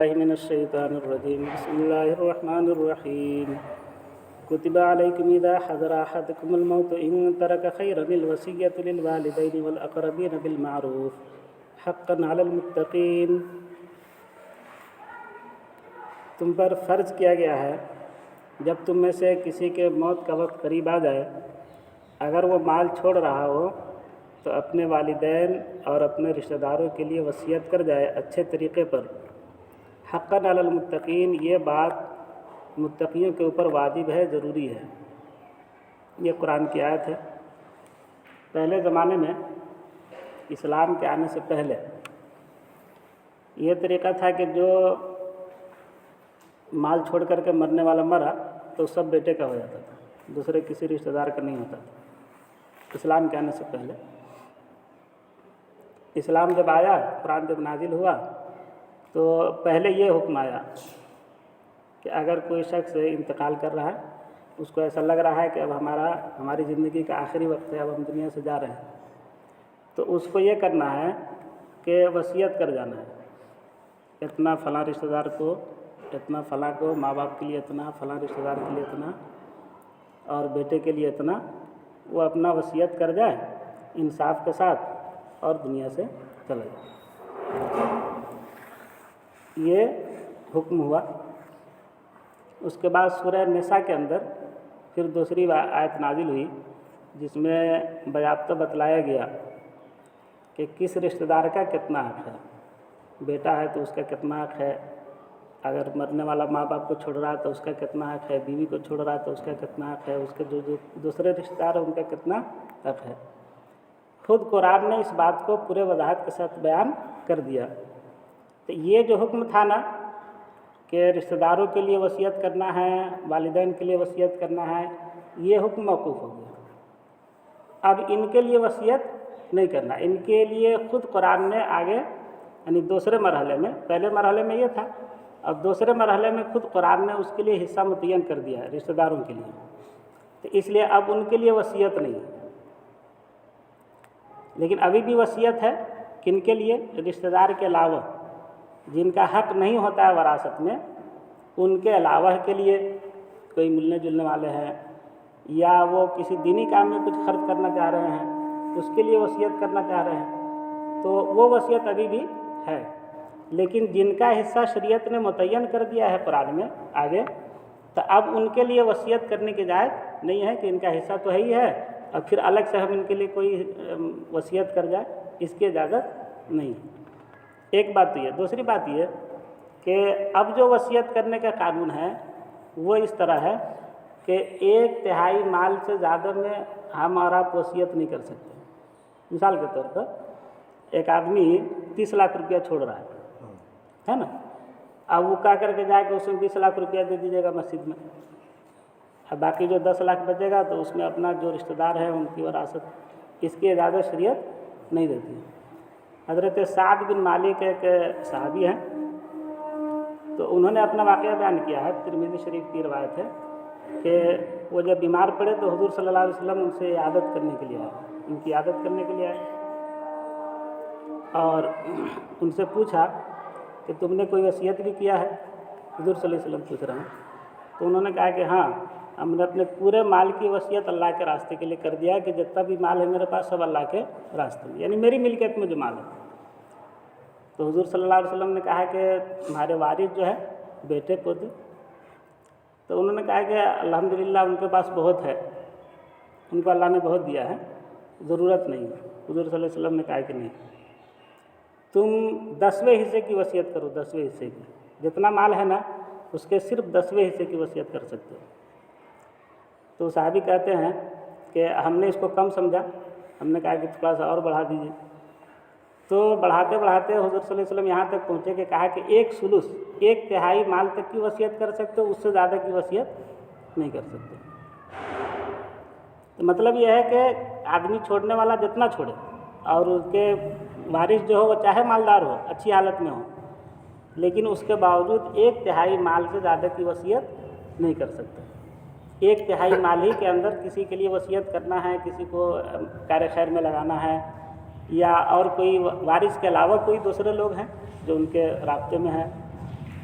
من الشیطان الرجیم بسم اللہ الرحمن الرحیم کتب علیکم اذا حضر احدکم الموت ان ترک خیرا الوصیۃ للوالدین والاقربین بالمعروف حقا علی المتقین۔ تم پر فرض کیا گیا ہے جب تم میں سے کسی کے موت کا وقت قریب آ جائے، اگر وہ مال چھوڑ رہا ہو تو اپنے والدین اور اپنے رشتہ داروں کے لیے وصیت کر جائے اچھے طریقے پر۔ حقاً علی المتقین، یہ بات متقیوں کے اوپر واجب ہے، ضروری ہے۔ یہ قرآن کی آیت ہے۔ پہلے زمانے میں اسلام کے آنے سے پہلے یہ طریقہ تھا کہ جو مال چھوڑ کر کے مرنے والا مرا تو سب بیٹے کا ہو جاتا تھا، دوسرے کسی رشتہ دار کا نہیں ہوتا تھا اسلام کے آنے سے پہلے۔ اسلام جب آیا، قرآن جب نازل ہوا تو پہلے یہ حکم آیا کہ اگر کوئی شخص انتقال کر رہا ہے، اس کو ایسا لگ رہا ہے کہ اب ہماری زندگی کا آخری وقت ہے، اب ہم دنیا سے جا رہے ہیں، تو اس کو یہ کرنا ہے کہ وصیت کر جانا ہے، اتنا فلاں رشتہ دار کو، اتنا فلاں کو، ماں باپ کے لیے اتنا، فلاں رشتہ دار کے لیے اتنا، اور بیٹے کے لیے اتنا۔ وہ اپنا وصیت کر جائے انصاف کے ساتھ اور دنیا سے چلا جائے۔ یہ حکم ہوا۔ اس کے بعد سورہ نساء کے اندر پھر دوسری آیت نازل ہوئی جس میں باضابطہ بتلایا گیا کہ کس رشتہ دار کا کتنا حق ہے۔ بیٹا ہے تو اس کا کتنا حق ہے، اگر مرنے والا ماں باپ کو چھوڑ رہا ہے تو اس کا کتنا حق ہے، بیوی کو چھوڑ رہا ہے تو اس کا کتنا حق ہے، اس کے جو دوسرے رشتہ دار ہیں ان کا کتنا حق ہے۔ خود قرآن نے اس بات کو پورے وضاحت کے ساتھ بیان کر دیا۔ تو یہ جو حکم تھا نا کہ رشتہ داروں کے لیے وصیت کرنا ہے، والدین کے لیے وصیت کرنا ہے، یہ حکم موقوف ہو گیا۔ اب ان کے لیے وصیت نہیں کرنا، ان کے لیے خود قرآن نے آگے، یعنی دوسرے مرحلے میں، پہلے مرحلے میں یہ تھا، اب دوسرے مرحلے میں خود قرآن نے اس کے لیے حصہ متعین کر دیا ہے رشتہ داروں کے لیے۔ تو اس لیے اب ان کے لیے وصیت نہیں ہے، لیکن ابھی بھی وصیت ہے کن کے لیے؟ رشتہ دار کے علاوہ جن کا حق نہیں ہوتا ہے وراثت میں، ان کے علاوہ کے لیے، کوئی ملنے جلنے والے ہیں یا وہ کسی دینی کام میں کچھ خرچ کرنا چاہ رہے ہیں، اس کے لیے وصیت کرنا چاہ رہے ہیں، تو وہ وصیت ابھی بھی ہے۔ لیکن جن کا حصہ شریعت نے متعین کر دیا ہے قرآن میں آگے، تو اب ان کے لیے وصیت کرنے کی اجازت نہیں ہے کہ ان کا حصہ تو ہے ہی ہے، اور پھر الگ سے ہم ان کے لیے کوئی وصیت کر جائے، اس کی اجازت نہیں۔ ایک بات تو یہ۔ دوسری بات یہ کہ اب جو وصیت کرنے کا قانون ہے وہ اس طرح ہے کہ 1/3 مال سے زیادہ میں ہم اور آپ وصیت نہیں کر سکتے۔ مثال کے طور پر ایک آدمی 30 لاکھ روپیہ چھوڑ رہا ہے نا، اب وہ کہا کر کے جائے کہ اس میں 20 لاکھ روپیہ دے دیجیے گا مسجد میں، اب باقی جو 10 لاکھ بچے گا تو اس میں اپنا جو رشتہ دار ہے ان کی وراثت، اس کی اجازت شریعت نہیں دیتی ہے۔ حضرت سعد بن مالک ایک صحابی ہیں، تو انہوں نے اپنا واقعہ بیان کیا ہے، ترمذی شریف کی روایت ہے کہ وہ جب بیمار پڑے تو حضور صلی اللہ علیہ وسلم ان سے عیادت کرنے کے لیے آئے، ان کی عیادت کرنے کے لیے آئے، اور ان سے پوچھا کہ تم نے کوئی وصیت بھی کیا ہے؟ حضور صلی اللہ علیہ وسلم پوچھ رہے ہیں، تو انہوں نے کہا کہ ہاں، ہم نے اپنے پورے مال کی وصیت اللہ کے راستے کے لیے کر دیا ہے کہ جتنا بھی مال ہے میرے پاس سب اللہ کے راستے میں، یعنی میری ملکیت میں جو مال ہے۔ تو حضور صلی اللہ علیہ وسلم نے کہا کہ تمہارے وارث جو ہے، بیٹے پوتے، تو انہوں نے کہا کہ الحمدللہ ان کے پاس بہت ہے، ان کو اللہ نے بہت دیا ہے، ضرورت نہیں ہے۔ حضور صلی اللہ علیہ وسلم نے کہا کہ نہیں، تم 10ویں حصے کی وصیت کرو، 10ویں حصے کی، جتنا مال ہے نا اس کے صرف 10ویں حصے کی وصیت کر سکتے ہو۔ تو صحابی کہتے ہیں کہ ہم نے اس کو کم سمجھا، ہم نے کہا کہ تھوڑا سا اور بڑھا دیجیے۔ تو بڑھاتے بڑھاتے حضور صلی اللہ علیہ وسلم یہاں تک پہنچے کہ کہا کہ 1/3، 1/3 مال تک کی وصیت کر سکتے ہو، اس سے زیادہ کی وصیت نہیں کر سکتے۔ تو مطلب یہ ہے کہ آدمی چھوڑنے والا جتنا چھوڑے، اور اس کے وارث جو ہو وہ چاہے مالدار ہو، اچھی حالت میں ہو، لیکن اس کے باوجود 1/3 مال سے زیادہ کی وصیت نہیں کر سکتے۔ 1/3 مال ہی کے اندر کسی کے لیے وصیت کرنا ہے، کسی کو کار خیر میں لگانا ہے، یا اور کوئی وارث کے علاوہ کوئی دوسرے لوگ ہیں جو ان کے رابطے میں ہیں،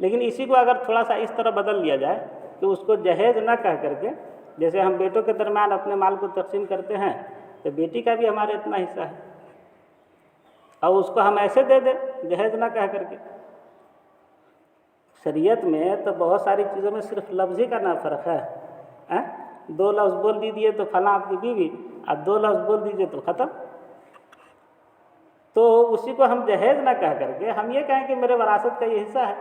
لیکن اسی کو اگر تھوڑا سا اس طرح بدل لیا جائے کہ اس کو جہیز نہ کہہ کر کے، جیسے ہم بیٹوں کے درمیان اپنے مال کو تقسیم کرتے ہیں تو بیٹی کا بھی ہمارے اتنا حصہ ہے، اور اس کو ہم ایسے دے دیں جہیز نہ کہہ کر کے۔ شریعت میں تو بہت ساری چیزوں میں صرف لفظی کا نہ فرق ہے، 2 لفظ بول دیجیے تو فلاں آپ کی بیوی، اور 2 لفظ بول دیجیے تو ختم۔ تو اسی کو ہم جہیز نہ کہہ کر کے ہم یہ کہیں کہ میرے وراثت کا یہ حصہ ہے،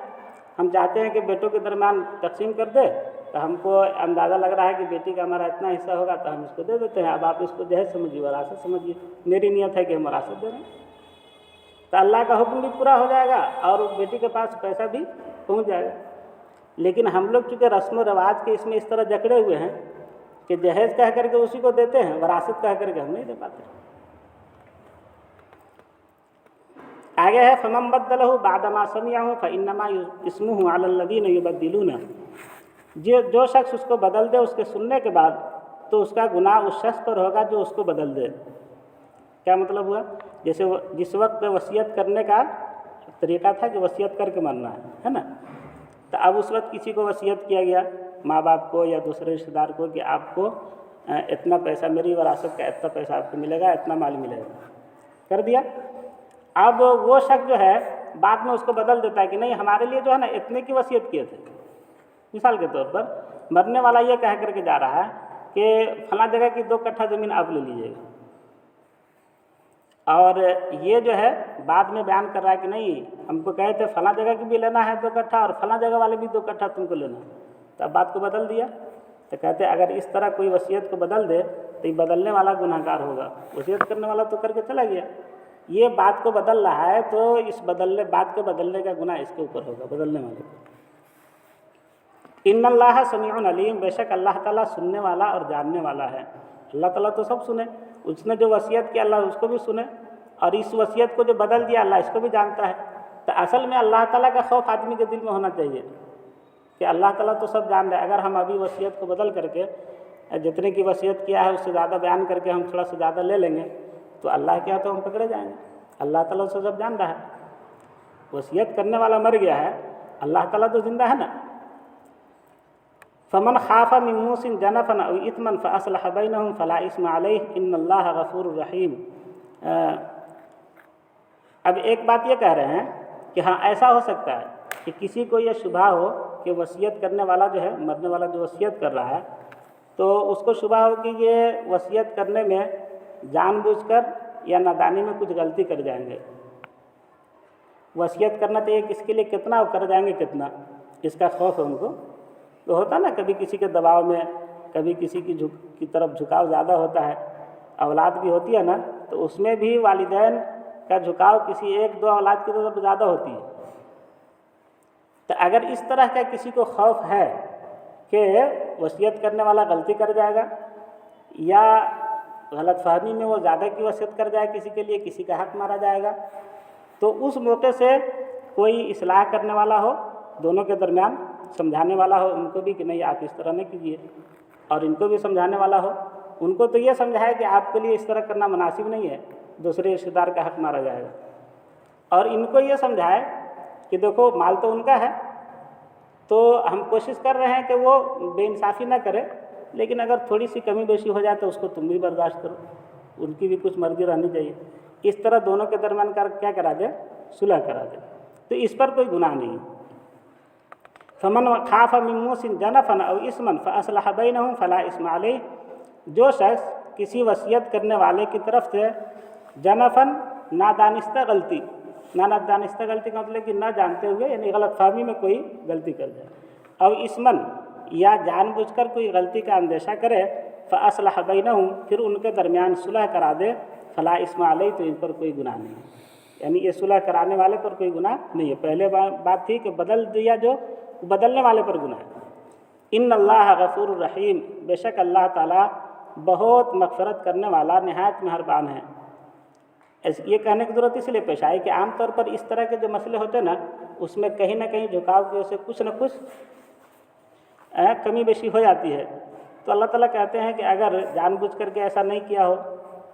ہم چاہتے ہیں کہ بیٹوں کے درمیان تقسیم کر دے، تو ہم کو اندازہ لگ رہا ہے کہ بیٹی کا ہمارا اتنا حصہ ہوگا تو ہم اس کو دے دیتے ہیں، اب آپ اس کو جہیز سمجھیے، وراثت سمجھیے، میری نیت ہے کہ ہم وراثت دے رہے ہیں، تو اللہ کا حکم بھی پورا ہو جائے گا اور بیٹی کے پاس پیسہ بھی پہنچ جائے گا۔ لیکن ہم لوگ چونکہ رسم و رواج کے اس میں اس طرح جکڑے ہوئے ہیں کہ جہیز کہہ کر کے اسی کو دیتے ہیں، وراثت کہہ کر کے ہم نہیں دے پاتے۔ آگے ہے فَمَن بَدَّلَهُ بَعْدَ مَا سَمِعَهُ فَإِنَّمَا اسْمُهُ عَلَى الَّذِينَ يُبَدِّلُونَ، جو شخص اس کو بدل دے اس کے سننے کے بعد تو اس کا گناہ اس شخص پر ہوگا جو اس کو بدل دے۔ کیا مطلب ہوا؟ جیسے جس وقت وصیت کرنے کا طریقہ تھا کہ وصیت کر کے مرنا ہے نا، تو اب اس وقت کسی کو وصیت کیا گیا، ماں باپ کو یا دوسرے رشتہ دار کو، کہ آپ کو اتنا پیسہ، میری وراثت کا اتنا پیسہ آپ کو ملے گا، اتنا مال ملے گا، کر دیا۔ اب وہ شخص جو ہے بعد میں اس کو بدل دیتا ہے کہ نہیں، ہمارے لیے جو ہے نا اتنے کی وصیت کیے تھے۔ مثال کے طور پر مرنے والا یہ کہہ کر کے جا رہا ہے کہ فلاں جگہ کی 2 کٹھا زمین آپ لے لیجیے گا، اور یہ جو ہے بعد میں بیان کر رہا ہے کہ نہیں، ہم کو کہے تھے فلاں جگہ کی بھی لینا ہے 2 کٹھا اور فلاں جگہ والے بھی 2 کٹھا تم کو لینا ہے، تو اب بات کو بدل دیا۔ تو کہتے ہیں اگر اس طرح کوئی وصیت کو بدل دے تو یہ بدلنے والا گناہ گار ہوگا، وصیت کرنے والا تو کر کے چلا گیا، یہ بات کو بدل رہا ہے تو اس بات کے بدلنے کا گناہ اس کے اوپر ہوگا، بدلنے والے کو۔ ان اللہ سمیع علیم، بے شک اللہ تعالیٰ سننے والا اور جاننے والا ہے۔ اللہ تعالیٰ تو سب سنے، اس نے جو وصیت کیا اللہ اس کو بھی سنے، اور اس وصیت کو جو بدل دیا اللہ اس کو بھی جانتا ہے۔ تو اصل میں اللہ تعالیٰ کا خوف آدمی کے دل میں ہونا چاہیے کہ اللہ تعالیٰ تو سب جان رہے ہیں، اگر ہم ابھی وصیت کو بدل کر کے جتنے کی وصیت کیا ہے اس سے زیادہ بیان کر کے ہم تھوڑا سا زیادہ لے لیں گے تو اللہ کیا تو ہم پکڑے جائیں گے۔ اللہ تعالیٰ تو سب جان رہا ہے، وصیت کرنے والا مر گیا ہے، اللہ تعالیٰ تو زندہ ہے نا۔ فمن خاف من موص جنفا او اثما فاصلح بینہم فلا اثم علیہ ان اللہ غفور رحیم۔ اب ایک بات یہ کہہ رہے ہیں کہ ہاں ایسا ہو سکتا ہے کہ کسی کو یہ شبہ ہو کہ وصیت کرنے والا جو ہے، مرنے والا جو وصیت کر رہا ہے، تو اس کو شبہ ہو کہ یہ وصیت کرنے میں جان بوجھ کر یا نادانی میں کچھ غلطی کر جائیں گے۔ وصیت کرنا تو یہ کس کے لیے کتنا کر جائیں گے، کتنا اس کا خوف ہے ان کو۔ تو ہوتا نا کبھی کسی کے دباؤ میں، کبھی کسی کی طرف جھکاؤ زیادہ ہوتا ہے، اولاد بھی ہوتی ہے نا، تو اس میں بھی والدین کا جھکاؤ کسی 1-2 اولاد کی طرف زیادہ ہوتی ہے۔ تو اگر اس طرح کا کسی کو خوف ہے کہ وصیت کرنے والا غلطی کر جائے گا یا غلط فہمی میں وہ زیادہ کی وصیت کر جائے کسی کے لیے، کسی کا حق مارا جائے گا، تو اس موقع سے کوئی اصلاح کرنے والا ہو، دونوں کے درمیان سمجھانے والا ہو ان کو بھی کہ نہیں آپ اس طرح نہیں کیجیے، اور ان کو بھی سمجھانے والا ہو، ان کو تو یہ سمجھائے کہ آپ کے لیے اس طرح کرنا مناسب نہیں ہے، دوسرے رشتہ دار کا حق مارا جائے گا، اور ان کو یہ سمجھائے کہ دیکھو مال تو ان کا ہے، تو ہم کوشش کر رہے ہیں کہ وہ بے انصافی نہ کرے، لیکن اگر تھوڑی سی کمی بیشی ہو جائے تو اس کو تم بھی برداشت کرو، ان کی بھی کچھ مرضی رہنی چاہیے۔ اس طرح دونوں کے درمیان کیا کرا دے، صلح کرا دے، تو اس پر کوئی گناہ نہیں۔ فمن خاف من موص جنفا او اثما فاصلح بینہم فلا اثم علیہ، جو شخص کسی وصیت کرنے والے کی طرف سے جنفن نادانستہ غلطی، نادانستہ غلطی کا مطلب کہ نہ جانتے ہوئے یعنی غلط فہمی میں کوئی غلطی کر جائے، او اثمن یا جان بوجھ کر کوئی غلطی کا اندیشہ کرے، فاصلح بینہم پھر ان کے درمیان صلح کرا دے، فلا اثم علیہ تو ان پر کوئی گناہ نہیں ہے، یعنی یہ صلح کرانے والے پر کوئی گناہ نہیں ہے۔ پہلے بات تھی کہ بدل دیا جو بدلنے والے پر گناہ ہے۔ ان اللہ غفور الرحیم، بے شک اللہ تعالیٰ بہت مغفرت کرنے والا، نہایت مہربان ہے۔ یہ کہنے کی ضرورت اس لیے پیش آئی کہ عام طور پر اس طرح کے جو مسئلے ہوتے ہیں نا، اس میں کہیں نہ کہیں جھکاؤ کی وجہ سے کچھ نہ کچھ کمی بیشی ہو جاتی ہے، تو اللہ تعالیٰ کہتے ہیں کہ اگر جان بوجھ کر کے ایسا نہیں کیا ہو،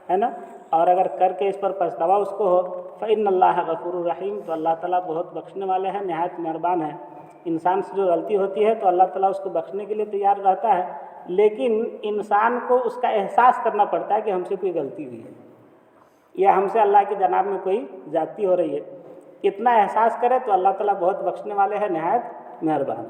ہے نا، اور اگر کر کے اس پر پچھتاوا اس کو ہو، فإن اللہ غفور الرحیم، تو اللہ تعالیٰ بہت بخشنے والے ہیں، نہایت مہربان ہے۔ انسان سے جو غلطی ہوتی ہے تو اللہ تعالیٰ اس کو بخشنے کے لیے تیار رہتا ہے، لیکن انسان کو اس کا احساس کرنا پڑتا ہے کہ ہم سے کوئی غلطی ہوئی ہے یا ہم سے اللہ کی جناب میں کوئی زیادتی ہو رہی ہے۔ اتنا احساس کرے تو اللہ تعالیٰ بہت بخشنے والے ہیں، نہایت مہربان۔